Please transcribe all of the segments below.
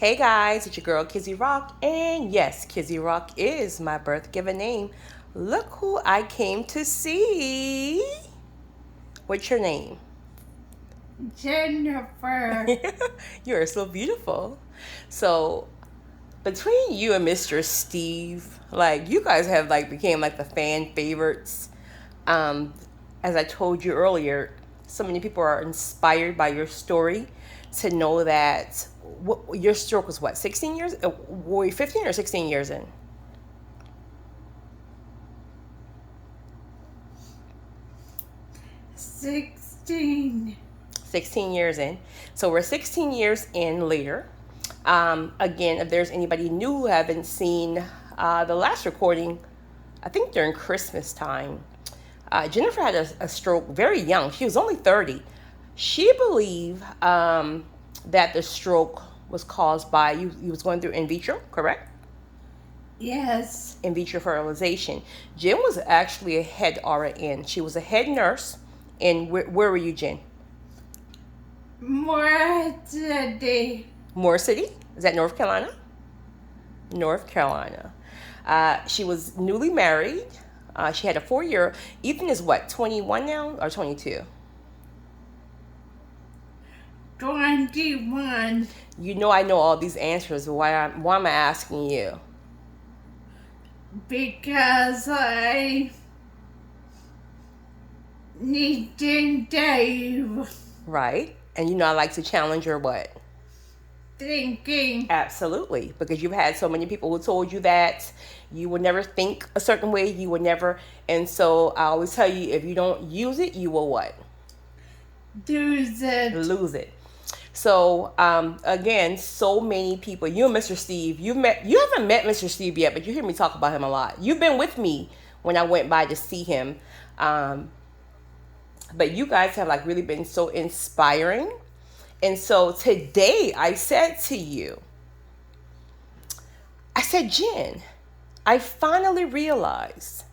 Hey guys, it's your girl Kizzy Rock, and yes, Kizzy Rock is my birth given name. Look who I came to see. What's your name? Jennifer. You are so beautiful. So, between you and Mr. Steve, like you guys have like became like the fan favorites. Um, as I told you earlier, so many people are inspired by your story to know that your stroke was what 16 years, were you 15 or 16 years in? 16. 16 years in. So we're 16 years in later. Again, if there's anybody new who haven't seen the last recording, I think during Christmas time, Jennifer had a stroke very young. She was only 30. She believed that the stroke was caused by you was going through in vitro, correct? Yes. In vitro fertilization. Jen was actually a head RN. She was a head nurse. And where were you, Jen? More today. Moore City? Is that North Carolina? North Carolina. She was newly married. She had a 4 year. Ethan is what, 21 now or 22? 21. You know I know all these answers. Why am I asking you? Because I need to Dave Right? And you know I like to challenge your what? thinking. Absolutely. Because you've had so many people who told you that you would never think a certain way. You would never. And so I always tell you, if you don't use it, you will what? Lose it. Lose it. So again, so many people. You and Mr. Steve, you haven't met Mr. Steve yet, but you hear me talk about him a lot. You've been with me when I went by to see him, but you guys have like really been so inspiring. And so today I said to you, I said, Jen, I finally realized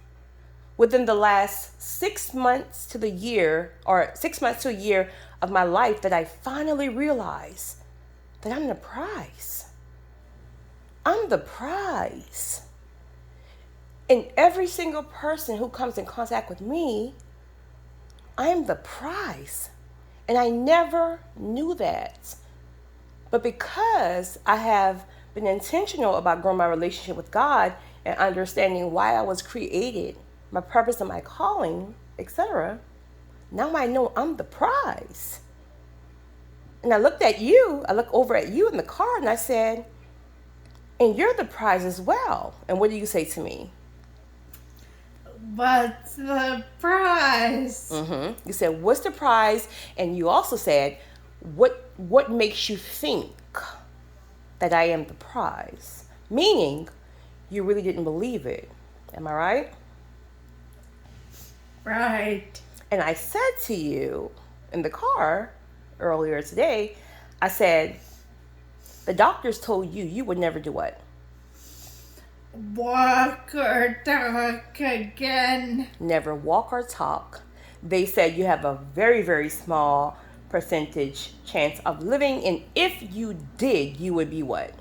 within the last 6 months to the year, or 6 months to a year of my life, that I finally realized that I'm the prize. I'm the prize. And every single person who comes in contact with me, I'm the prize. And I never knew that. But because I have been intentional about growing my relationship with God and understanding why I was created, my purpose and my calling, etc., now I know I'm the prize. And I looked over at you in the car and I said, and you're the prize as well. And what do you say to me? What's the prize? You said, what's the prize? And you also said, what makes you think that I am the prize? Meaning, you really didn't believe it. Am I right? Right. And I said to you in the car earlier today, I said, the doctors told you you would never do what? Walk or talk again. Never walk or talk. They said you have a very, very small percentage chance of living. And if you did, you would be what?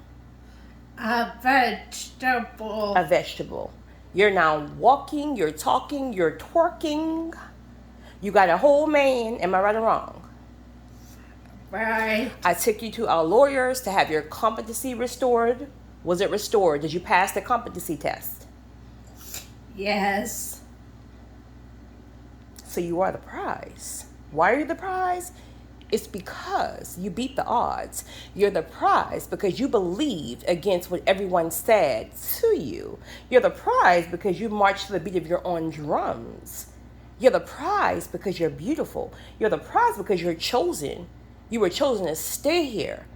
A vegetable. A vegetable. You're now walking, you're talking, you're twerking. You got a whole man. Am I right or wrong? Right. I took you to our lawyers to have your competency restored. Was it restored? Did you pass the competency test? Yes. So you are the prize. Why are you the prize? It's because you beat the odds. You're the prize because you believed against what everyone said to you. You're the prize because you marched to the beat of your own drums. You're the prize because you're beautiful. You're the prize because you're chosen. You were chosen to stay here.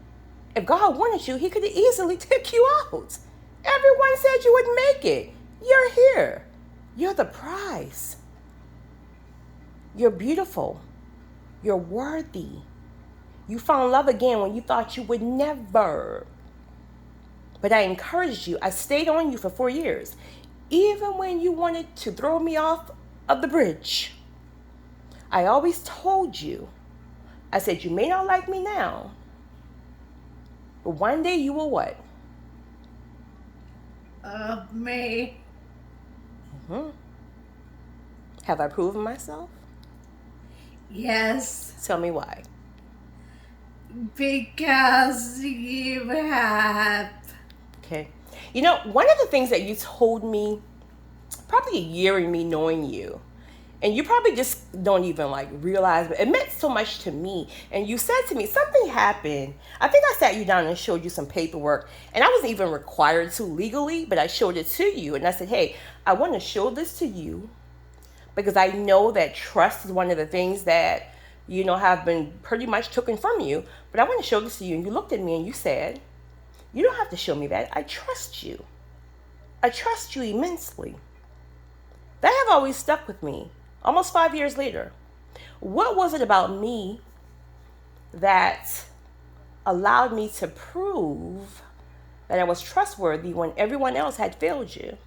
If God wanted you, he could have easily took you out. Everyone said you wouldn't make it. You're here. You're the prize. You're beautiful. You're worthy. You found love again when you thought you would never. But I encouraged you. I stayed on you for 4 years. Even when you wanted to throw me off of the bridge, I always told you, I said, you may not like me now, But one day you will what? Of me. Have I proven myself? Yes. Tell me why. Because you have. Okay. You know, one of the things that you told me, probably a year in me knowing you, and you probably just don't even like realize, but it meant so much to me. And you said to me, something happened. I think I sat you down and showed you some paperwork, and I wasn't even required to legally, but I showed it to you. And I said, hey, I want to show this to you because I know that trust is one of the things that, you know, have been pretty much taken from you. But I want to show this to you. And you looked at me and you said, you don't have to show me that. I trust you. I trust you immensely. That have always stuck with me. Almost 5 years later. What was it about me that allowed me to prove that I was trustworthy when everyone else had failed you?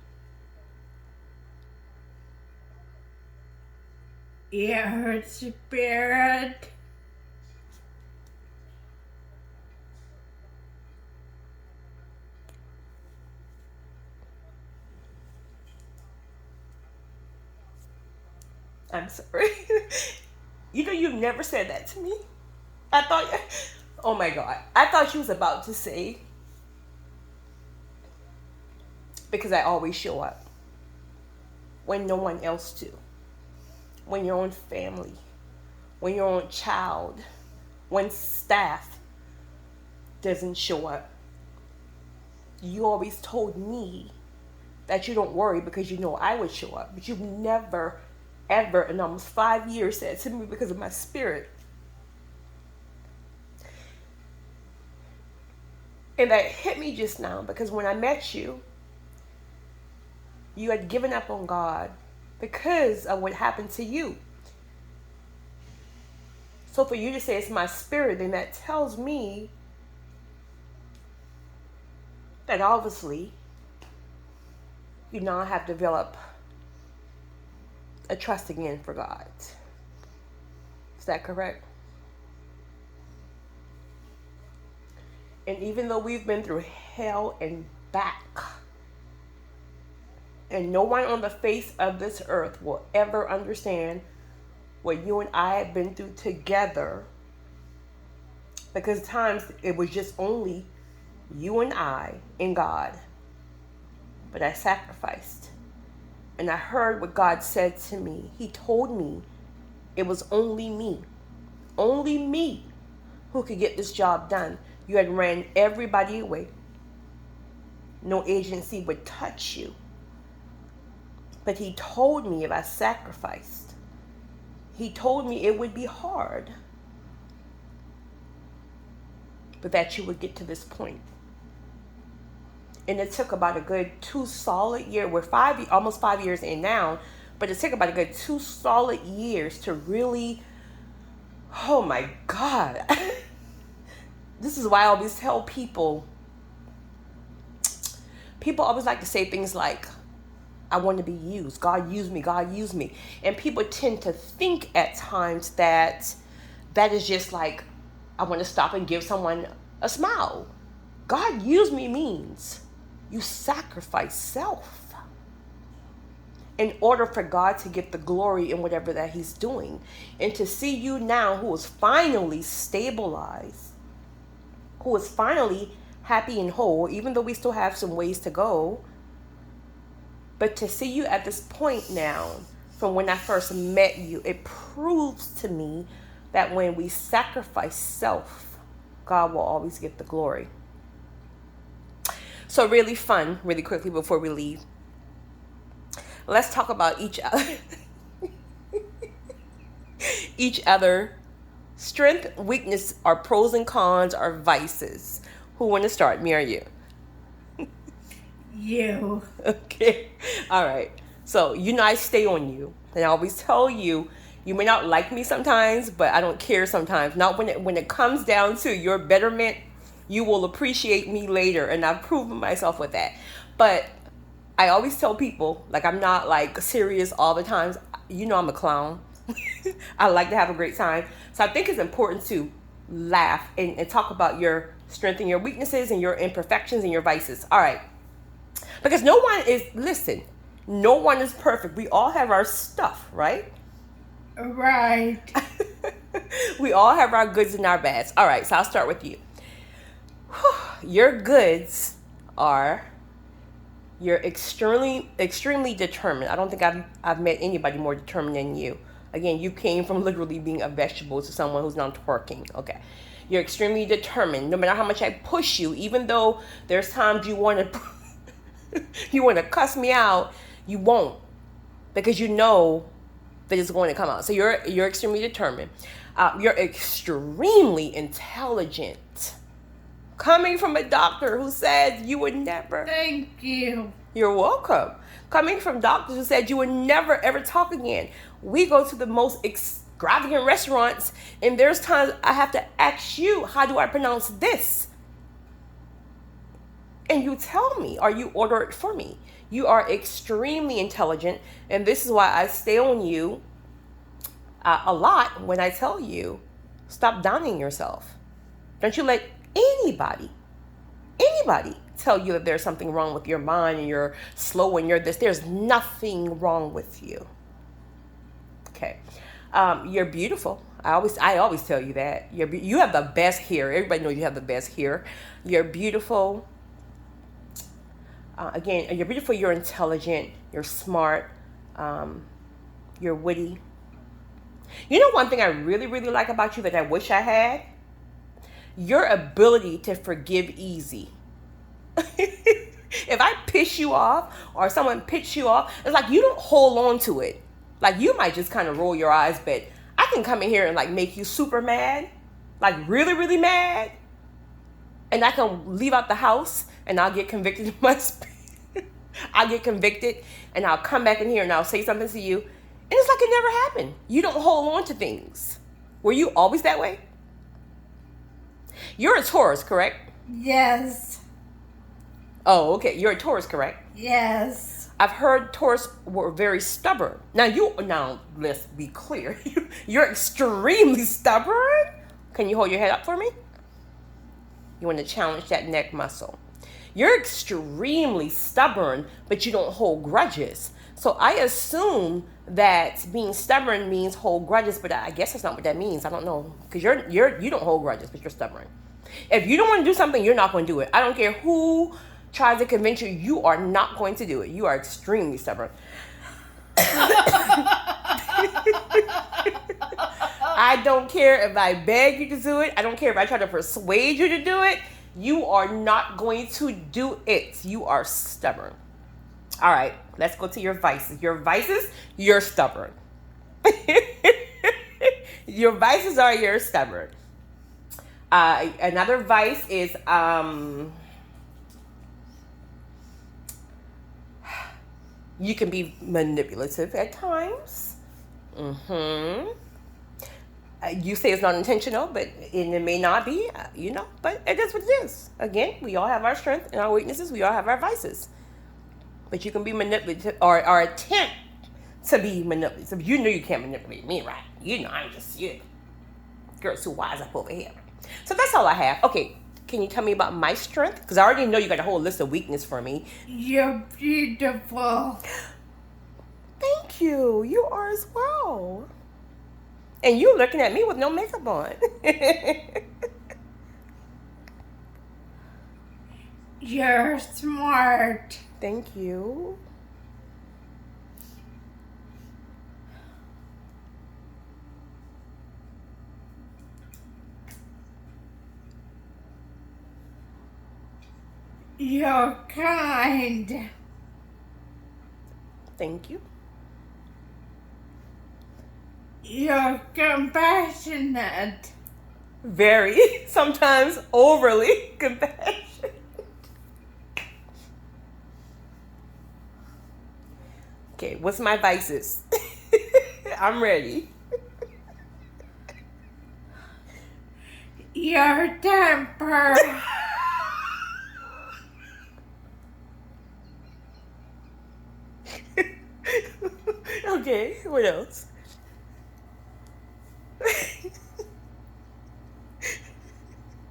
Your spirit. I'm sorry. You know, you've never said that to me. I thought, oh my God. I thought you was about to say, because I always show up when no one else do. When your own family, when your own child, when staff doesn't show up. You always told me that you don't worry because you know I would show up. But you've never, ever in almost 5 years said to me because of my spirit. And that hit me just now because when I met you, you had given up on God because of what happened to you. So for you to say it's my spirit, then that tells me that obviously you now have developed a trust again for God. Is that correct? And even though we've been through hell and back, and no one on the face of this earth will ever understand what you and I have been through together, because at times it was just only you and I and God. But I sacrificed. And I heard what God said to me. He told me it was only me who could get this job done. You had ran everybody away. No agency would touch you. But he told me if I sacrificed, he told me it would be hard, but that you would get to this point. And it took about a good 2 solid years. We're almost 5 years in now, but it took about a good 2 solid years to really, oh my God. This is why I always tell people always like to say things like, I want to be used. God use me. God use me. And people tend to think at times that is just like, I want to stop and give someone a smile. God use me means you sacrifice self in order for God to get the glory in whatever that he's doing. And to see you now who is finally stabilized, who is finally happy and whole, even though we still have some ways to go, but to see you at this point now, from when I first met you, it proves to me that when we sacrifice self, God will always get the glory. So really fun, really quickly before we leave. Let's talk about each other. Each other. Strength, weakness, our pros and cons, our vices. Who want to start, me or you? You. Okay. All right. So, you know, I stay on you. And I always tell you, you may not like me sometimes, but I don't care sometimes. Not when it comes down to your betterment, you will appreciate me later. And I've proven myself with that. But I always tell people, like, I'm not like serious all the time. You know, I'm a clown. I like to have a great time. So I think it's important to laugh and talk about your strengthen your weaknesses and your imperfections and your vices. All right. Because no one is, listen, no one is perfect. We all have our stuff, right? Right. We all have our goods and our bads. All right, so I'll start with you. Your goods are you're extremely determined. I don't think I've met anybody more determined than you. Again, you came from literally being a vegetable to someone who's now twerking. Okay. You're extremely determined. No matter how much I push you, even though there's times you want to you want to cuss me out, you won't, because you know that it's going to come out. So you're extremely determined. You're extremely intelligent. Coming from a doctor who said you would never. Thank you. You're welcome. Coming from doctors who said you would never ever talk again. We go to the most extravagant restaurants, and there's times I have to ask you, how do I pronounce this? And you tell me, or you order it for me. You are extremely intelligent, and this is why I stay on you a lot when I tell you, stop downing yourself. Don't you let anybody tell you that there's something wrong with your mind and you're slow and you're this. There's nothing wrong with you. Okay. You're beautiful. I always tell you that. You have the best hair. Everybody knows you have the best hair. You're beautiful. Again, you're beautiful, you're intelligent, you're smart, you're witty. You know one thing I really, really like about you that I wish I had? Your ability to forgive easy. If I piss you off or someone picks you off, it's like you don't hold on to it. Like you might just kind of roll your eyes, but I can come in here and like make you super mad, like really, really mad. And I can leave out the house and I'll get convicted of my I'll get convicted and I'll come back in here and I'll say something to you. And it's like it never happened. You don't hold on to things. Were you always that way? You're a Taurus, correct? Yes. Oh, okay. You're a Taurus, correct? Yes. I've heard Taurus were very stubborn. Now let's be clear. You're extremely stubborn. Can you hold your head up for me? You want to challenge that neck muscle. You're extremely stubborn, but you don't hold grudges. So I assume that being stubborn means hold grudges, but I guess that's not what that means. I don't know, because you don't hold grudges, but you're stubborn. If you don't want to do something, you're not going to do it. I don't care who tries to convince you, you are not going to do it. You are extremely stubborn. I don't care if I beg you to do it. I don't care if I try to persuade you to do it. You are not going to do it. You are stubborn. All right, let's go to your vices. Your vices, you're stubborn. Your vices are you're stubborn. Another vice is you can be manipulative at times. You say it's not intentional, but it may not be, but it is what it is. Again, we all have our strengths and our weaknesses. We all have our vices. But you can be manipulative or attempt to be manipulative. You know you can't manipulate me, right? I'm just, girl, too wise up over here. So that's all I have. Okay, can you tell me about my strength? Because I already know you got a whole list of weakness for me. You're beautiful. Thank you. You are as well. And you looking at me with no makeup on. You're smart. Thank you. You're kind. Thank you. You're compassionate. Very, sometimes overly compassionate. Okay, what's my vices? I'm ready. Your temper. Okay, what else?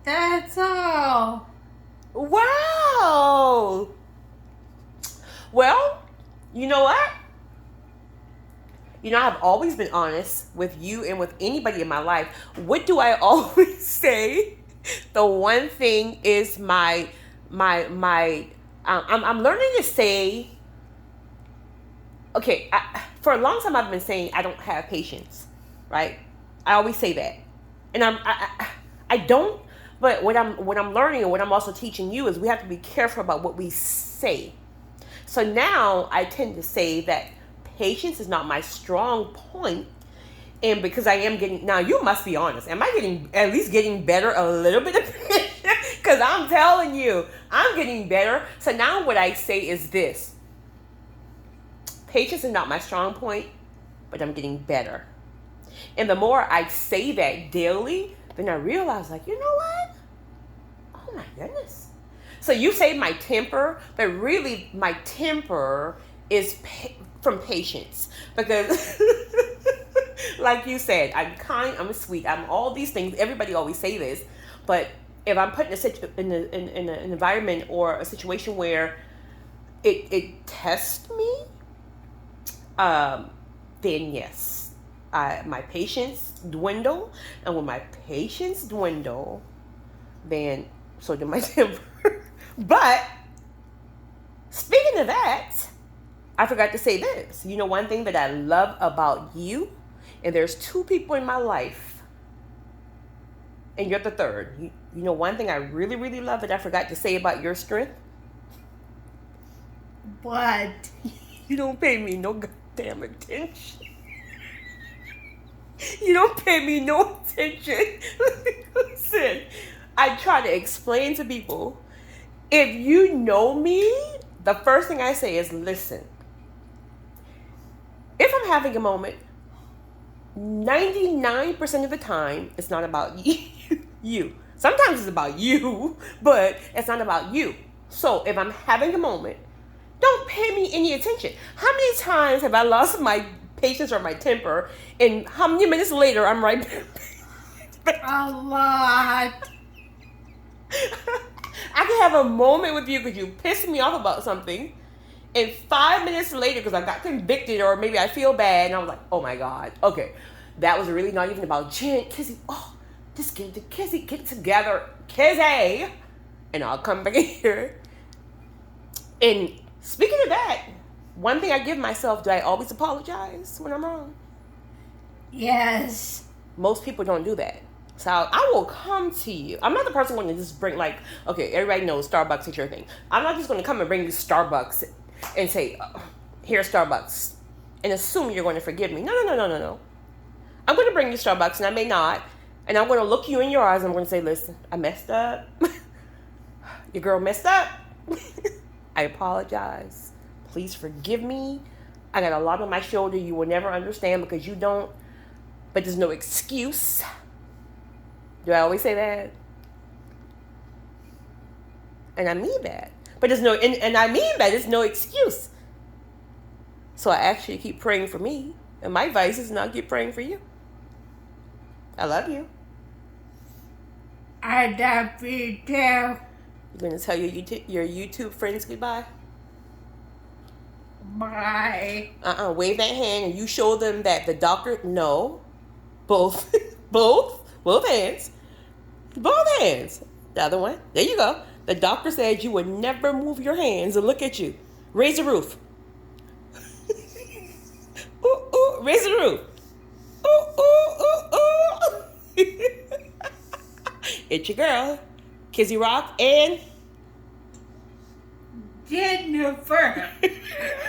That's all. You know what? You know, I've always been honest with you and with anybody in my life. What do I always say? The one thing is I'm learning to say, okay, for a long time I've been saying I don't have patience, right? I always say that. And I don't, but what I'm learning and what I'm also teaching you is we have to be careful about what we say. So now I tend to say that patience is not my strong point, and because I am getting, now you must be honest, am I getting, at least getting better a little bit of patience? Because I'm telling you, I'm getting better. So now what I say is this: patience is not my strong point, but I'm getting better. And the more I say that daily, then I realize, like, you know what? Oh my goodness. So you say my temper, but really my temper is from patience. Because like you said, I'm kind, I'm sweet, I'm all these things. Everybody always say this. But if I'm put in an environment or a situation where it tests me, then yes, my patience dwindle. And when my patience dwindle, then so do my temper. But speaking of that, I forgot to say this. You know, one thing that I love about you, and there's two people in my life, and you're the third. You know, one thing I really, really love that I forgot to say about your strength? What? You don't pay me no goddamn attention. You don't pay me no attention. Listen, I try to explain to people, if you know me, the first thing I say is, listen, if I'm having a moment, 99% of the time, it's not about you. Sometimes it's about you, but it's not about you. So if I'm having a moment, don't pay me any attention. How many times have I lost my patience or my temper, and how many minutes later I'm right back? A lot. I can have a moment with you because you pissed me off about something, and 5 minutes later, because I got convicted or maybe I feel bad, and I was like, oh my God, okay, that was really not even about Jen, Kizzy. Oh, just get it together, Kizzy, and I'll come back here. And speaking of that, one thing I give myself, do I always apologize when I'm wrong? Yes. Most people don't do that. So I will come to you. I'm not the person going to just bring, like, okay, everybody knows Starbucks is your thing. I'm not just going to come and bring you Starbucks and say, here's Starbucks, and assume you're going to forgive me. No. I'm going to bring you Starbucks, and I may not. And I'm going to look you in your eyes, and I'm going to say, listen, I messed up. Your girl messed up. I apologize. Please forgive me. I got a lot on my shoulder you will never understand because you don't. But there's no excuse. Do I always say that? And I mean that. But there's no, and I mean that there's no excuse. So I actually keep praying for me. And my advice is not keep praying for you. I love you. I love you too. You're going to tell your YouTube friends goodbye? Bye. Wave that hand and you show them that the doctor, no. Both hands. Both hands. The other one. There you go. The doctor said you would never move your hands and look at you. Raise the roof. Ooh, raise the roof. Ooh. It's your girl, Kizzy Rock and Jennifer.